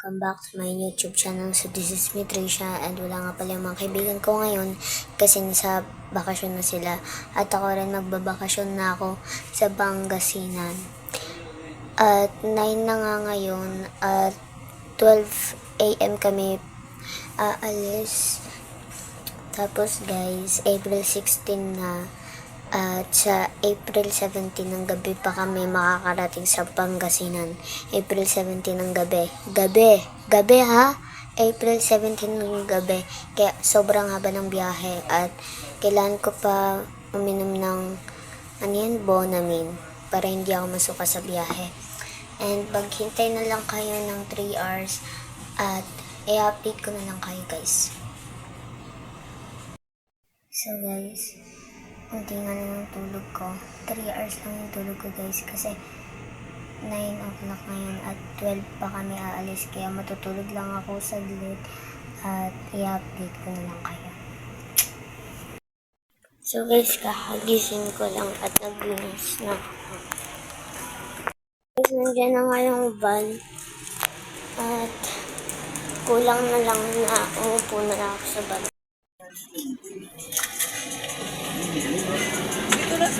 welcome back to my YouTube channel. So this is me, Trisha, and wala nga pala yung mga kaibigan ko ngayon kasi nasa bakasyon na sila. At ako rin magbabakasyon na ako sa Pangasinan. At 9 na nga ngayon at 12 AM kami aalis. Tapos guys, April 16 na. At sa April 17 ng gabi pa kami makakarating sa Pangasinan. April 17 ng gabi. Gabi ha? April 17 ng gabi. Kaya sobrang haba ng biyahe at kailangan ko pa uminom ng Bonamine para hindi ako masuka sa biyahe. And maghintay na lang kayo ng 3 hours at i-update ko na lang kayo guys. So guys, hindi nga lang yung tulog ko. 3 hours lang yung tulog ko guys kasi 9 o'clock ngayon at 12 pa kami aalis kaya matutulog lang ako saglit at i-update ko na lang kayo. So guys, kakagising ko lang at naglinis na ako. Guys, nandiyan na nga yung van at kulang na lang na umupo na lang ako sa van.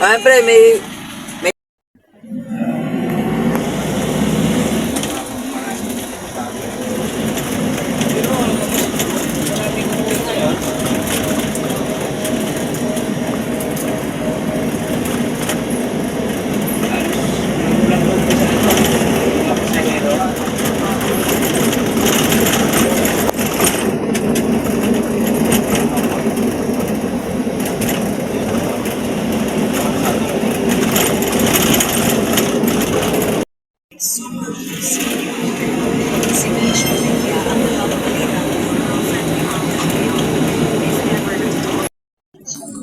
Pre, may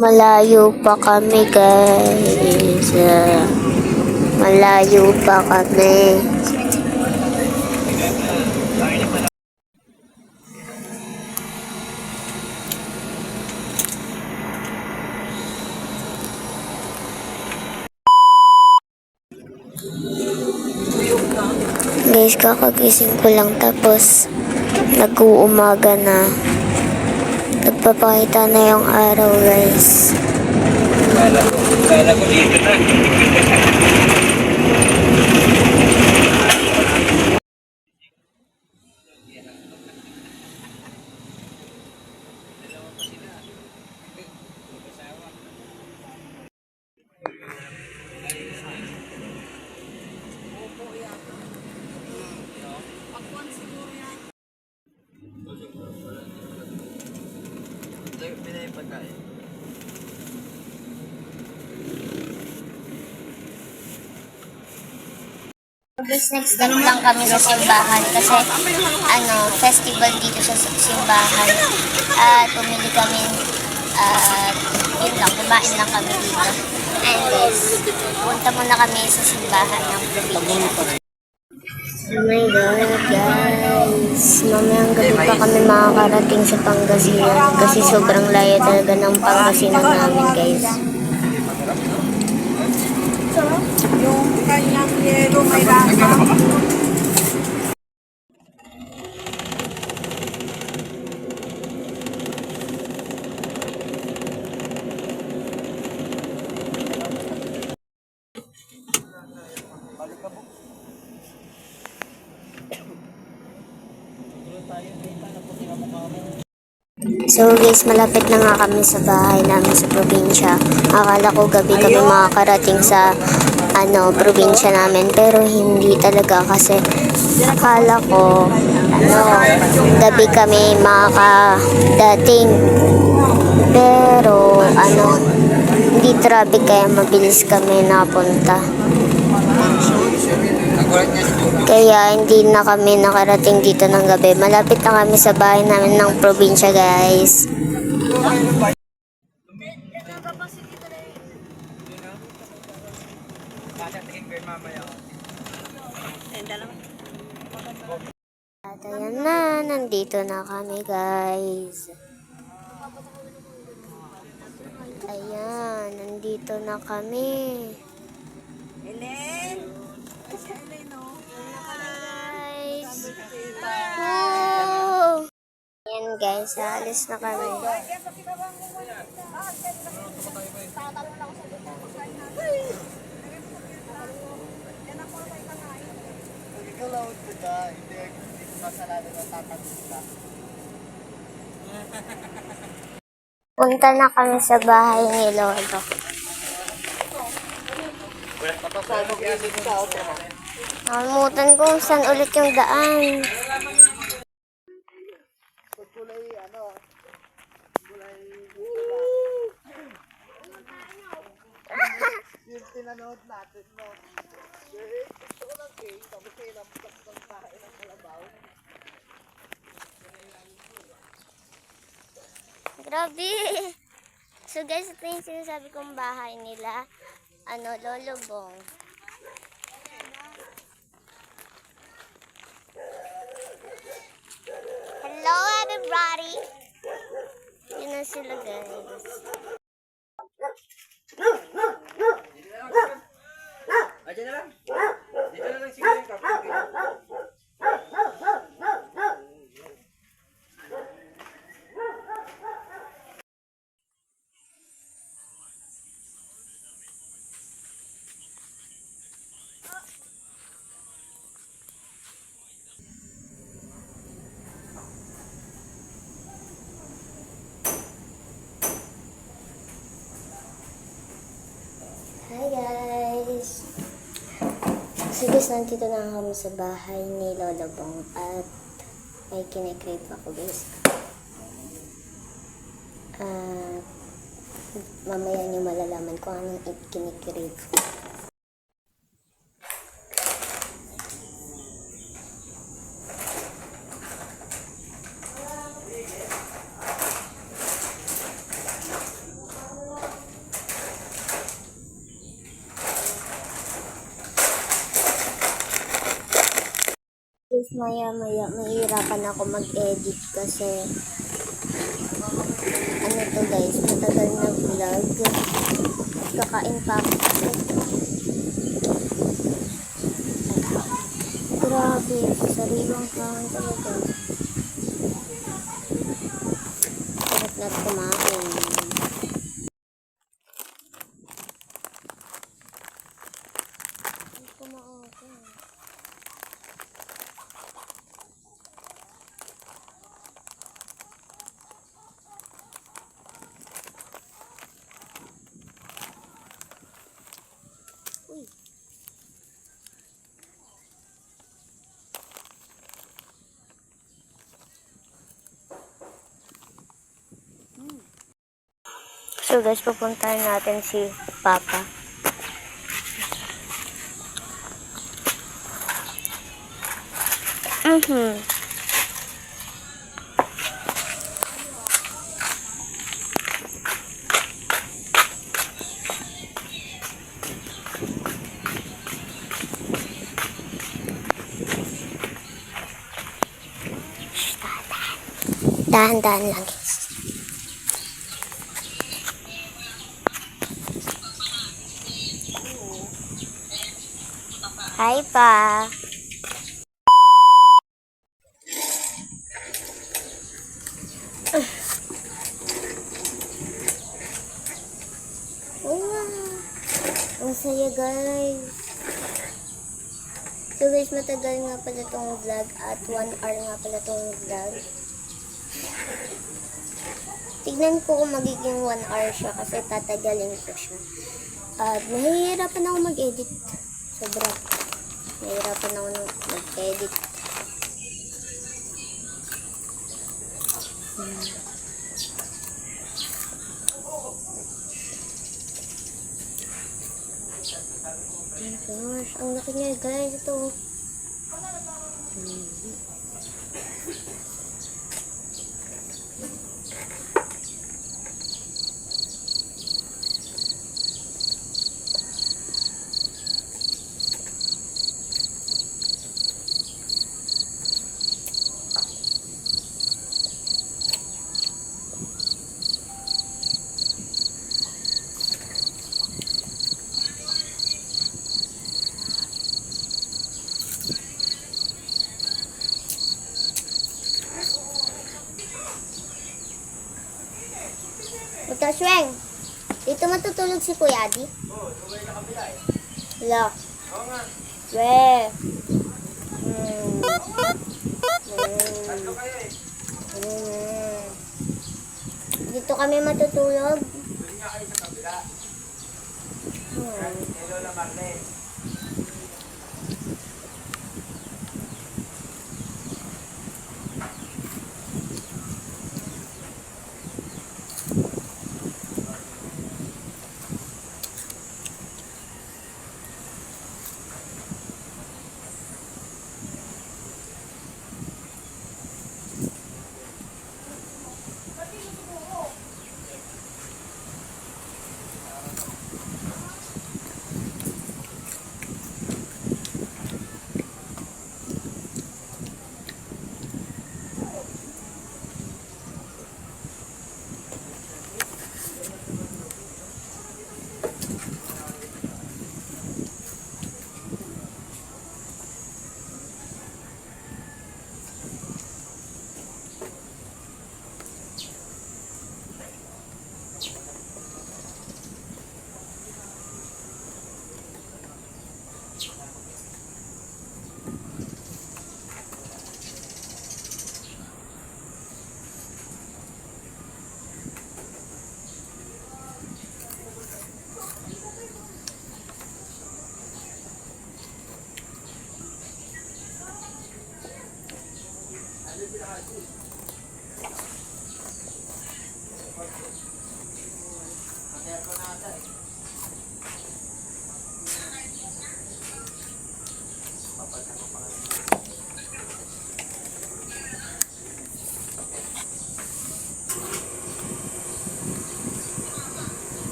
Malayo pa kami guys. Malayo pa kami. Guys, kakagising ko lang tapos nag-uumaga na. Nagpapakita na yung araw guys. kala ko dito na. Guys, next stop lang kami sa simbahan kasi festival dito sa simbahan. At pumili kami at yun lang, kumain lang kami dito. And guys, punta muna kami sa simbahan ng probinsya. Oh my God, guys. Mamayang gabi pa kami makakarating sa Pangasinan kasi sobrang layo talaga ng Pangasinan namin, guys. Yung kanyang yelo may rasa. So guys, malapit na nga kami sa bahay namin sa probinsya. Akala ko gabi kami makakarating sa probinsya namin, pero hindi talaga kasi akala ko gabi kami makakadating. Pero hindi traffic kaya mabilis kami napunta. Kaya hindi na kami nakarating dito ng gabi. Malapit na kami sa bahay namin ng probinsya guys. At ayan na, nandito na kami guys. Ayan, nandito na kami. Ellen! Guys! guys, alis na kami. Punta na kami sa bahay ni Lolo. Nakalimutan ko kung saan ulit yung daan. Yung tinanood natin mo. Gusto ko lang cake, tapos ilampas ng tayo ng kalabaw. Grabe! So guys, ito yung sinasabi kong bahay nila. Lolo Bong. Hello everybody! Yun na sila guys. Ayan na lang. Dito na lang siguro yung kapatid. Hi guys! So guys, nandito na kami sa bahay ni Lolo Bong at may kinikrave ako guys. At mamaya niyo malalaman kung anong kinikrave. Guys, maya mahirapan ako mag-edit kasi to guys, matagal na vlog. Kakain pa ako. Grabe, sariwang kain talaga. Sarap na kumain. So guys, pupuntahan natin si Papa. Dahan-dahan lang guys. Hi pa. Ang saya guys. So guys, matagal nga pala tong vlog at 1 hour nga pala tong vlog. Tignan ko kung magiging 1 hour siya kasi tatagalin ko siya. At nahihirapan ako mag-edit. Sobra. Nahihirapan ako mag-edit. Oh my gosh, ang laki niya guys. Ito. Sweng, dito matutulog si Kuya Adi? Oo, lumay na kabila eh. Wala. Oo nga. We. Tatlo kayo eh. Dito kami matutulog. Doon nga kayo sa kabila. Kay Lola Marlene.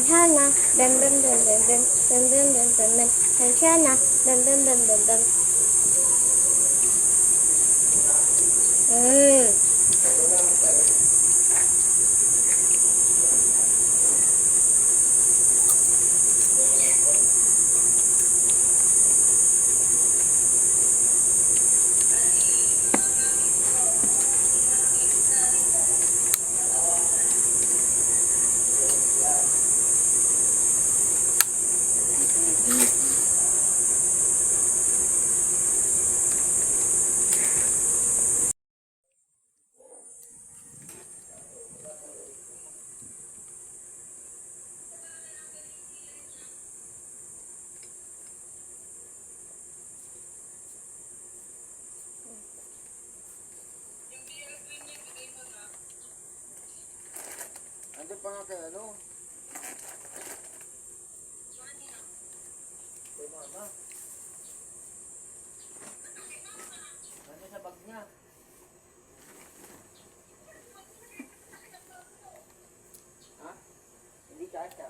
Hana, bam bam bam bam bam bam bam bam bam bam. Hana, bam bam bam bam bam. Andun pa nga kay ano? Kay mama. Ano sa bag niya? Ha? Hindi ka ata.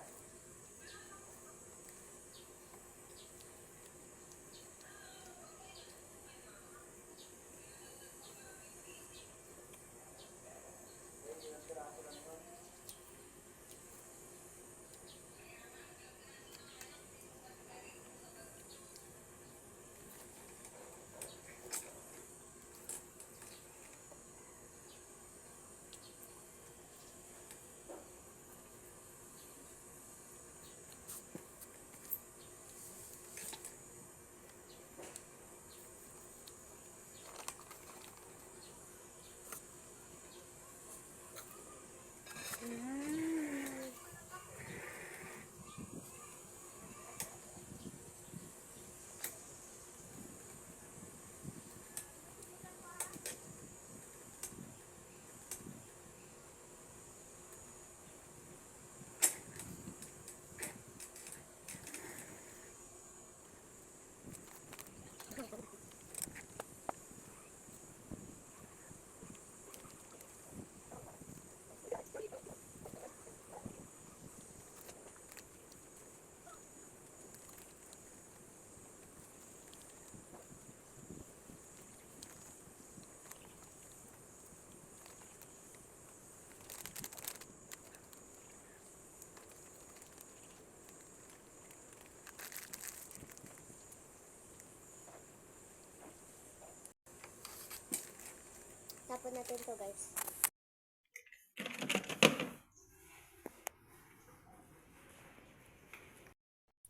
Takpan natin to guys.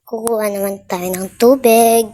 Kukuha naman tayo ng tubig.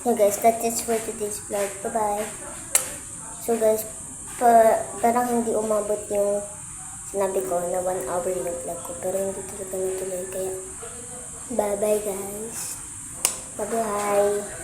So guys, that's it for today's vlog. Bye-bye. So guys, parang hindi umabot yung sinabi ko na 1 hour yung vlog ko. Pero hindi talaga natuloy. Kaya bye-bye guys. Bye-bye.